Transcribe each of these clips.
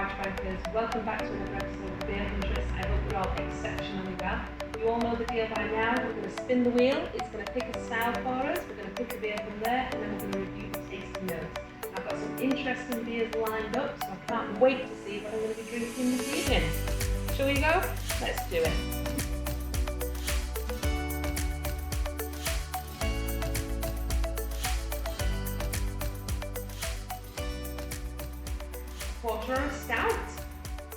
Bankers, welcome back to another episode of Beer Huntress. I hope you're all exceptionally well. You all know the deal by now. We're going to spin the wheel, it's going to pick a style for us, we're going to pick a beer from there, and then we're going to review the tasting notes. I've got some interesting beers lined up, so I can't wait to see what I'm going to be drinking this evening. Shall we go? Let's do it. Quarter stout.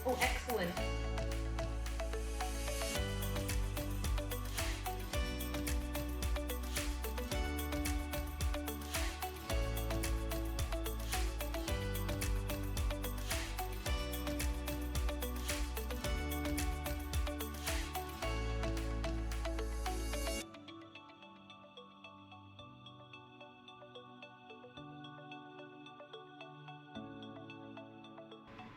Oh, excellent.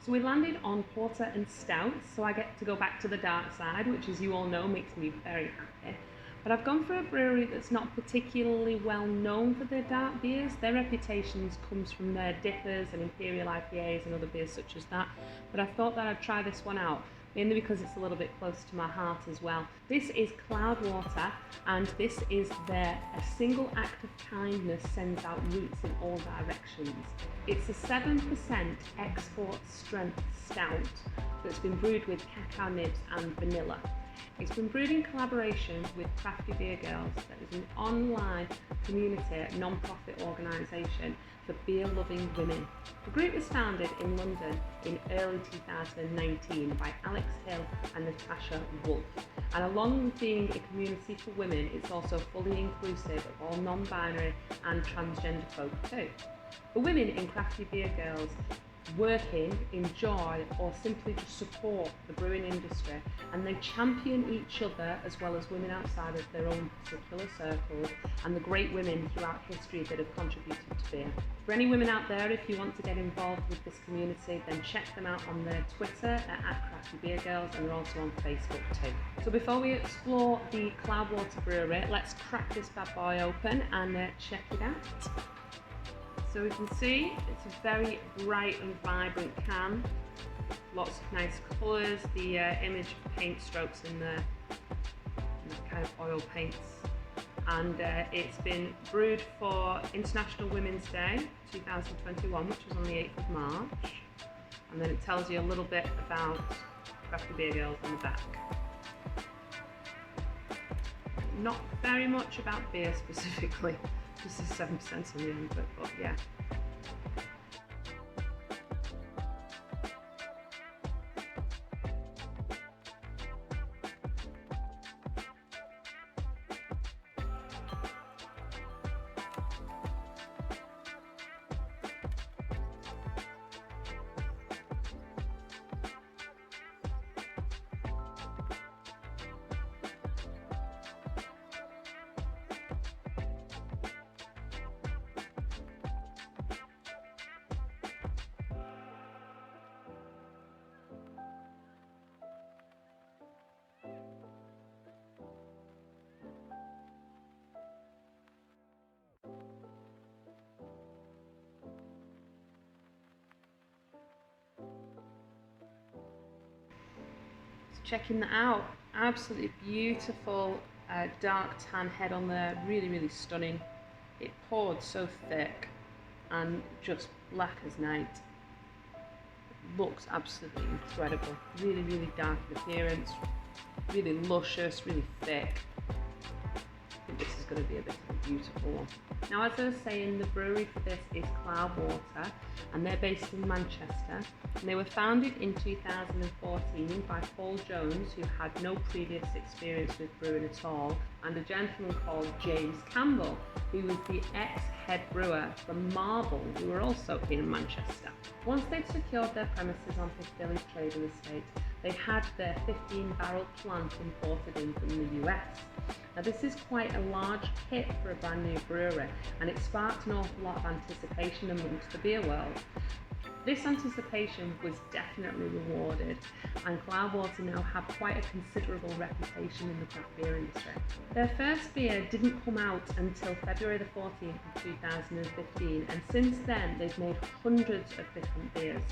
So we landed on porter and stout, so I get to go back to the dark side, which, as you all know, makes me very happy. But I've gone for a brewery that's not particularly well known for their dark beers. Their reputation comes from their dippers and imperial IPAs and other beers such as that. But I thought that I'd try this one out, mainly because it's a little bit close to my heart as well. This is Cloudwater, and this is their A Single Act of Kindness Sends Out Roots in All Directions. It's a 7% export strength stout that's been brewed with cacao nibs and vanilla. It's been brewed in collaboration with Crafty Beer Girls, that is an online community non-profit organisation for beer-loving women. The group was founded in London in early 2019 by Alex Hill and Natasha Wolf. And along with being a community for women, it's also fully inclusive of all non-binary and transgender folk too. For women in Crafty Beer Girls, working, enjoy, or simply just support the brewing industry, and they champion each other as well as women outside of their own particular circles and the great women throughout history that have contributed to beer. For any women out there, if you want to get involved with this community, then check them out on their Twitter at Crafty Beer Girls, and they're also on Facebook too. So before we explore the Cloudwater brewery, let's crack this bad boy open and check it out. So we can see it's a very bright and vibrant can, lots of nice colours, the image of paint strokes in the kind of oil paints, and it's been brewed for International Women's Day 2021, which was on the 8th of March, and then it tells you a little bit about Crafty Beer Girls on the back. Not very much about beer specifically. This is 7% on the end of it, but yeah. Checking that out, absolutely beautiful dark tan head on there, really stunning. It poured so thick and just black as night. Looks absolutely incredible, really dark in appearance, really luscious, really thick. I think this is going to be a bit of a beautiful one. Now, as I was saying, the brewery for this is Cloudwater, and they're based in Manchester. And they were founded in 2014 by Paul Jones, who had no previous experience with brewing at all, and a gentleman called James Campbell, who was the ex-head brewer from Marble, who were also in Manchester. Once they'd secured their premises on Piccadilly Trading Estate, they had their 15-barrel plant imported in from the US. Now, this is quite a large kit for a brand new brewery, and it sparked an awful lot of anticipation amongst the beer world. This anticipation was definitely rewarded, and Cloudwater now have quite a considerable reputation in the craft beer industry. Their first beer didn't come out until February the 14th of 2015, and since then they've made hundreds of different beers.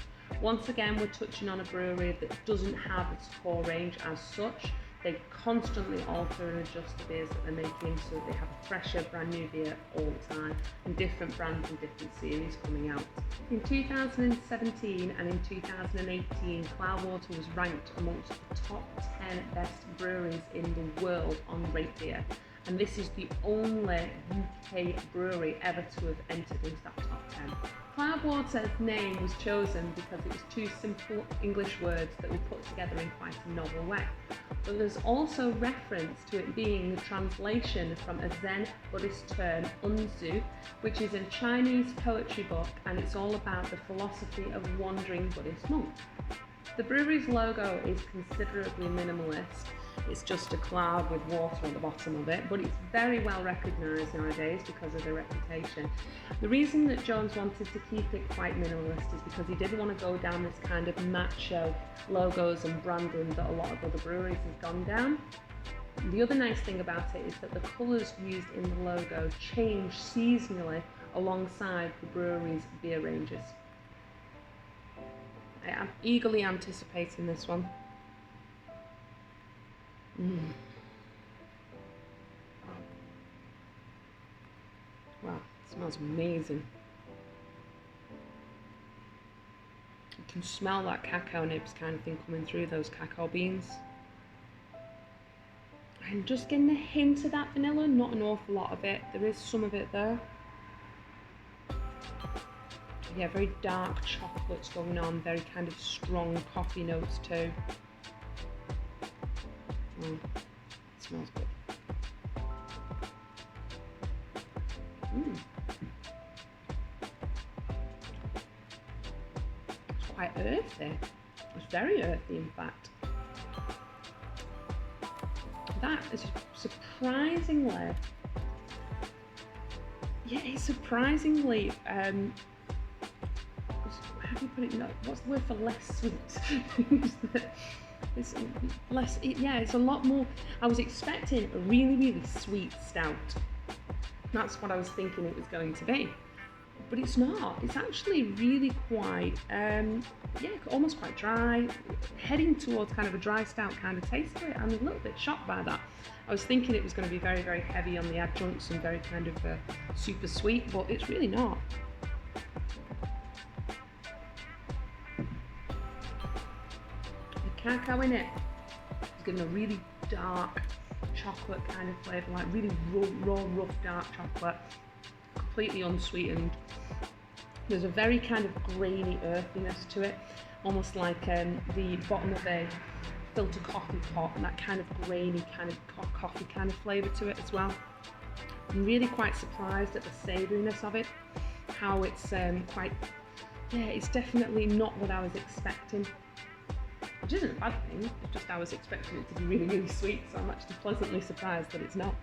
Once again, we're touching on a brewery that doesn't have its core range as such. They constantly alter and adjust the beers that they're making so that they have a fresher, brand new beer all the time, and different brands and different series coming out. In 2017 and in 2018, Cloudwater was ranked amongst the top 10 best breweries in the world on Rate Beer, and this is the only UK brewery ever to have entered into that top 10. Cloudwater's name was chosen because it was two simple English words that were put together in quite a novel way. But there's also reference to it being a translation from a Zen Buddhist term, Unzu, which is a Chinese poetry book, and it's all about the philosophy of wandering Buddhist monks. The brewery's logo is considerably minimalist. It's just a cloud with water on the bottom of it, but it's very well recognised nowadays because of their reputation. The reason that Jones wanted to keep it quite minimalist is because he didn't want to go down this kind of macho logos and branding that a lot of other breweries have gone down. The other nice thing about it is that the colours used in the logo change seasonally alongside the brewery's beer ranges. I am eagerly anticipating this one. Wow, it smells amazing. You can smell that cacao nibs kind of thing coming through those cacao beans. I'm just getting a hint of that vanilla, not an awful lot of it. There is some of it there. Yeah, very dark chocolates going on, very kind of strong coffee notes too. It smells good. It's quite earthy. It's very earthy, in fact. That is surprisingly, yeah, it's surprisingly, how do you put it? No, what's the word for less sweet? It's less, it's a lot more. I was expecting a really, really sweet stout. That's what I was thinking it was going to be. But it's not. It's actually really quite, almost quite dry, heading towards kind of a dry stout kind of taste to it. I'm a little bit shocked by that. I was thinking it was going to be very, very heavy on the adjuncts and very kind of super sweet, but it's really not. Cacao in it is giving a really dark chocolate kind of flavour, like really raw, rough, dark chocolate, completely unsweetened. There's a very kind of grainy earthiness to it, almost like the bottom of a filter coffee pot, and that kind of grainy kind of coffee kind of flavour to it as well. I'm really quite surprised at the savouriness of it, how it's it's definitely not what I was expecting. Which isn't a bad thing, it's just I was expecting it to be really, really sweet, so I'm actually pleasantly surprised that it's not.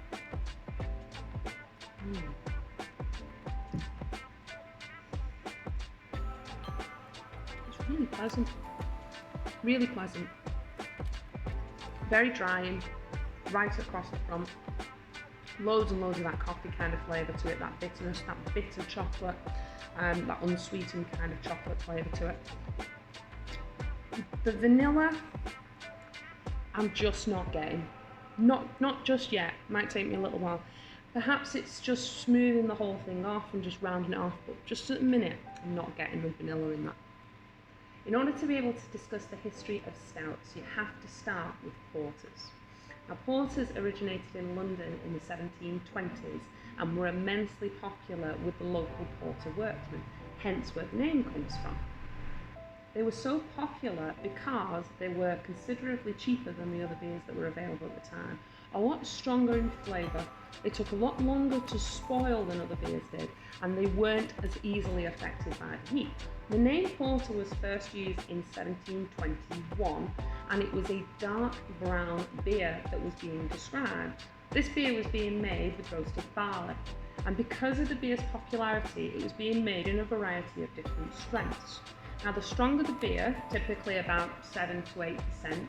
It's really pleasant. Really pleasant. Very drying, right across the front. Loads and loads of that coffee kind of flavour to it, that bitterness, that bitter chocolate, that unsweetened kind of chocolate flavour to it. The vanilla, I'm just not getting. Not just yet, might take me a little while. Perhaps it's just smoothing the whole thing off and just rounding it off, but just at the minute, I'm not getting the vanilla in that. In order to be able to discuss the history of stouts, you have to start with porters. Now, porters originated in London in the 1720s and were immensely popular with the local porter workmen, hence where the name comes from. They were so popular because they were considerably cheaper than the other beers that were available at the time, a lot stronger in flavour, they took a lot longer to spoil than other beers did, and they weren't as easily affected by the heat. The name porter was first used in 1721, and it was a dark brown beer that was being described. This beer was being made with roasted barley, and because of the beer's popularity, it was being made in a variety of different strengths. Now the stronger the beer, typically about 7 to 8%,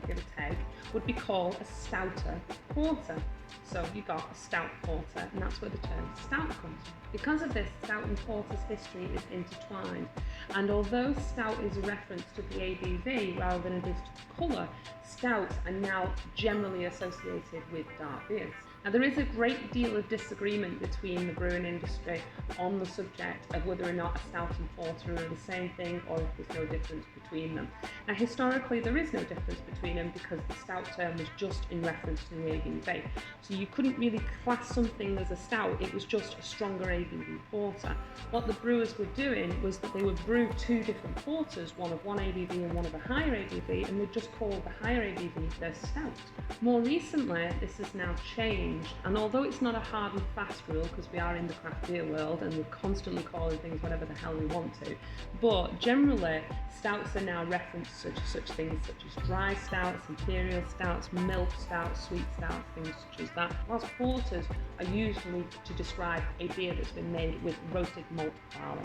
give or take, would be called a stouter porter. So you got a stout porter, and that's where the term stout comes from. Because of this, stout and porter's history is intertwined, and although stout is a reference to the ABV rather than it is to the colour, stouts are now generally associated with dark beers. Now there is a great deal of disagreement between the brewing industry on the subject of whether or not a stout and porter are the same thing or if there's no difference between them. Now historically there is no difference between them because the stout term was just in reference to the ABV. So you couldn't really class something as a stout, it was just a stronger ABV porter. What the brewers were doing was that they would brew two different porters, one of one ABV and one of a higher ABV, and they'd just call the higher ABV their stout. More recently this has now changed. And although it's not a hard and fast rule, because we are in the craft beer world and we're constantly calling things whatever the hell we want to, but generally stouts are now referenced such things such as dry stouts, imperial stouts, milk stouts, sweet stouts, things such as that, whilst porters are usually to describe a beer that's been made with roasted malt barley.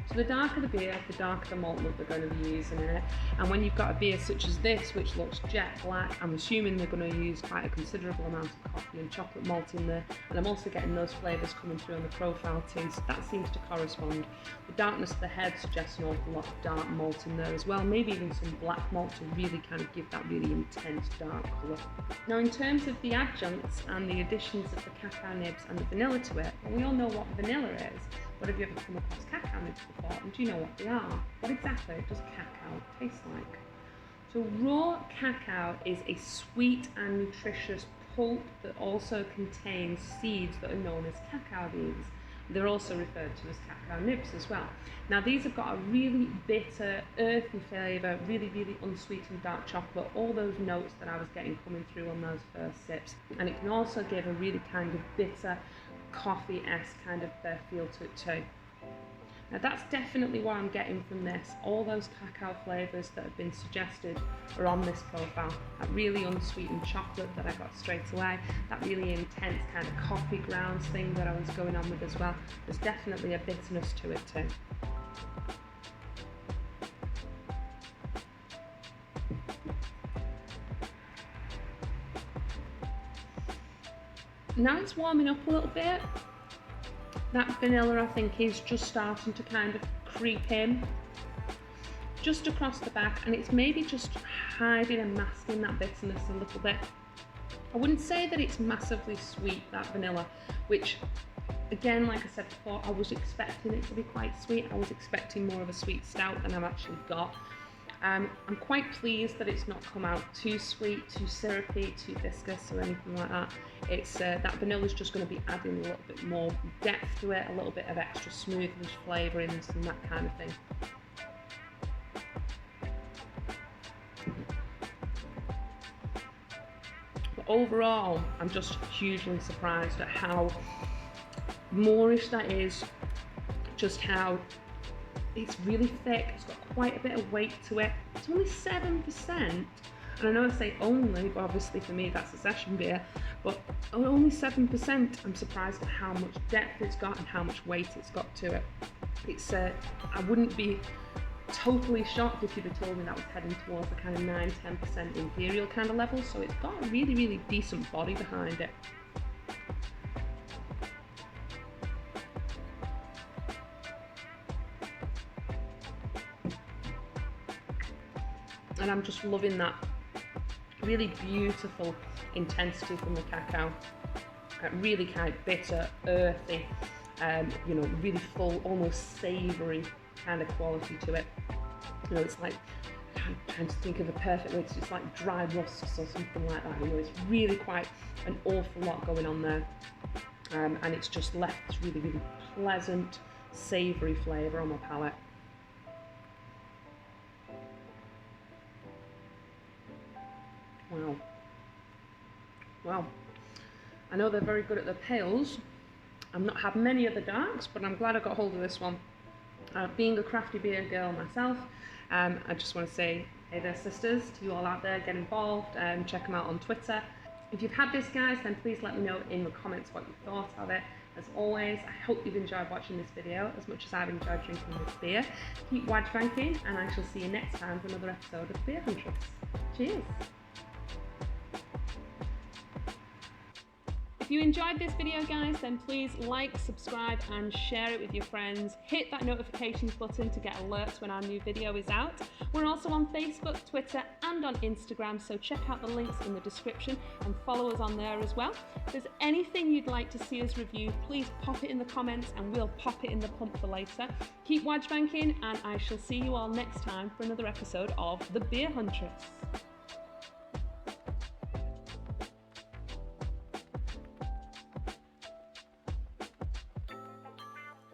So the darker the beer, the darker the malt that they're going to be using in it. And when you've got a beer such as this, which looks jet black, I'm assuming they're going to use quite a considerable amount of coffee and chocolate malt in there. And I'm also getting those flavours coming through on the profile too, so that seems to correspond. The darkness of the head suggests an awful lot of dark malt in there as well, maybe even some black malt to really kind of give that really intense dark colour. Now in terms of the adjuncts and the additions of the cacao nibs and the vanilla to it, well, we all know what vanilla is. But have you ever come across cacao nibs before? And do you know what they are? What exactly does cacao taste like? So raw cacao is a sweet and nutritious pulp that also contains seeds that are known as cacao beans. They're also referred to as cacao nibs as well. Now these have got a really bitter, earthy flavour, really, really unsweetened dark chocolate, all those notes that I was getting coming through on those first sips. And it can also give a really kind of bitter, coffee-esque kind of feel to it too. Now that's definitely what I'm getting from this. All those cacao flavours that have been suggested are on this profile. That really unsweetened chocolate that I got straight away, that really intense kind of coffee grounds thing that I was going on with as well. There's definitely a bitterness to it too. Now it's warming up a little bit. That vanilla I think is just starting to kind of creep in just across the back, and it's maybe just hiding and masking that bitterness a little bit. I wouldn't say that it's massively sweet, that vanilla, which again, like I said before, I was expecting it to be quite sweet. I was expecting more of a sweet stout than I've actually got. I'm quite pleased that it's not come out too sweet, too syrupy, too viscous or anything like that. It's that vanilla is just going to be adding a little bit more depth to it, a little bit of extra smoothness, flavourings and that kind of thing. But overall, I'm just hugely surprised at how moreish that is, just how it's really thick, it's got quite a bit of weight to it. It's only 7%, and I know I say only, but obviously for me that's a session beer, but only 7%. I'm surprised at how much depth it's got and how much weight it's got to it. It's I wouldn't be totally shocked if you'd have told me that was heading towards the kind of 9-10% imperial kind of level, so it's got a really, really decent body behind it. And I'm just loving that really beautiful intensity from the cacao. Really kind of bitter, earthy, you know, really full, almost savoury kind of quality to it. You know, it's like, I'm trying to think of a perfect way, it's like dry rusks or something like that. You know, it's really quite an awful lot going on there. And it's just left this really, really pleasant, savoury flavour on my palate. Wow. Wow. I know they're very good at the pales. I've not had many of the darks, but I'm glad I got hold of this one. Being a crafty beer girl myself, I just want to say, hey there sisters, to you all out there, get involved, check them out on Twitter. If you've had this, guys, then please let me know in the comments what you thought of it. As always, I hope you've enjoyed watching this video as much as I've enjoyed drinking this beer. Keep wajbanking, and I shall see you next time for another episode of Beer Huntress. Cheers! If you enjoyed this video, guys, then please like, subscribe and share it with your friends. Hit that notifications button to get alerts when our new video is out. We're also on Facebook, Twitter and on Instagram, so check out the links in the description and follow us on there as well. If there's anything you'd like to see us review, please pop it in the comments and we'll pop it in the pump for later. Keep wajbanking, and I shall see you all next time for another episode of The Beer Huntress.